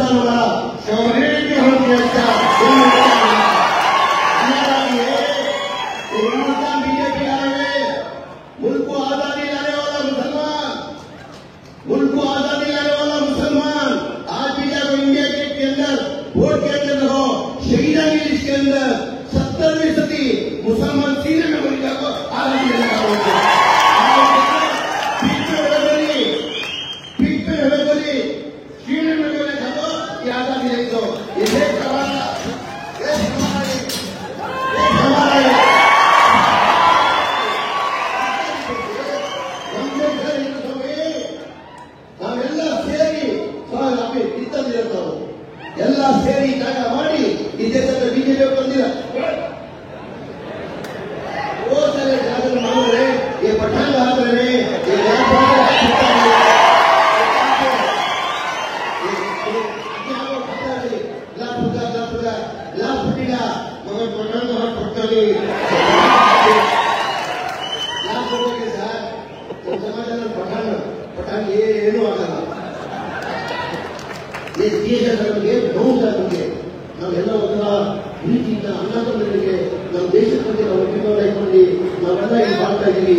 ಹಿಂದೂಸ್ತಾನದ ಸೌರ್ಯಕ್ಕೆ ಹೊರಗೆ बीजेपी आए मुल्क को आजादी लाने वाला मुसलमान, मुल्क को आजादी लाने वाला मुसलमान आज भी जाकर इंडिया गेट के अंदर वोट के अंदर रहो, शहीदा की लिस्ट के अंदर 70% मुसलमान सीने में बोली जाको आजादी लेने का होते पीठ पे हमें बोली सीने में बोले जाको ये आजादी नहीं दो ये देश हमारा ಎಲ್ಲ ಸೇರಿ ಜಾಗ ಮಾಡಿ ಈ ದೇಶದ ಬಿಜೆಪಿ ಬಂದಿಲ್ಲ ಸರಿ ಜಾಗ ಮಾಡಿದ್ರೆ ಈ ಪಠಾಣ ಆದ್ರೆ ಸಮಾಜದ ಪಠಾಣ ಏನೂ ಆಗಲ್ಲ ದೇಶದ ನಮಗೆ ನೋವುದಾಗುತ್ತೆ ನಾವೆಲ್ಲ ಒಂಥರ ಪ್ರೀತಿಯಿಂದ ಅನ್ನದವರಿಗೆ ನಮ್ಮ ದೇಶದ ಬಗ್ಗೆ ನಾವು ಅಭಿಮಾನ ಇಟ್ಕೊಂಡು ನಾವೆಲ್ಲ ಇಲ್ಲಿ ಮಾಡ್ತಾ ಇದ್ದೀವಿ.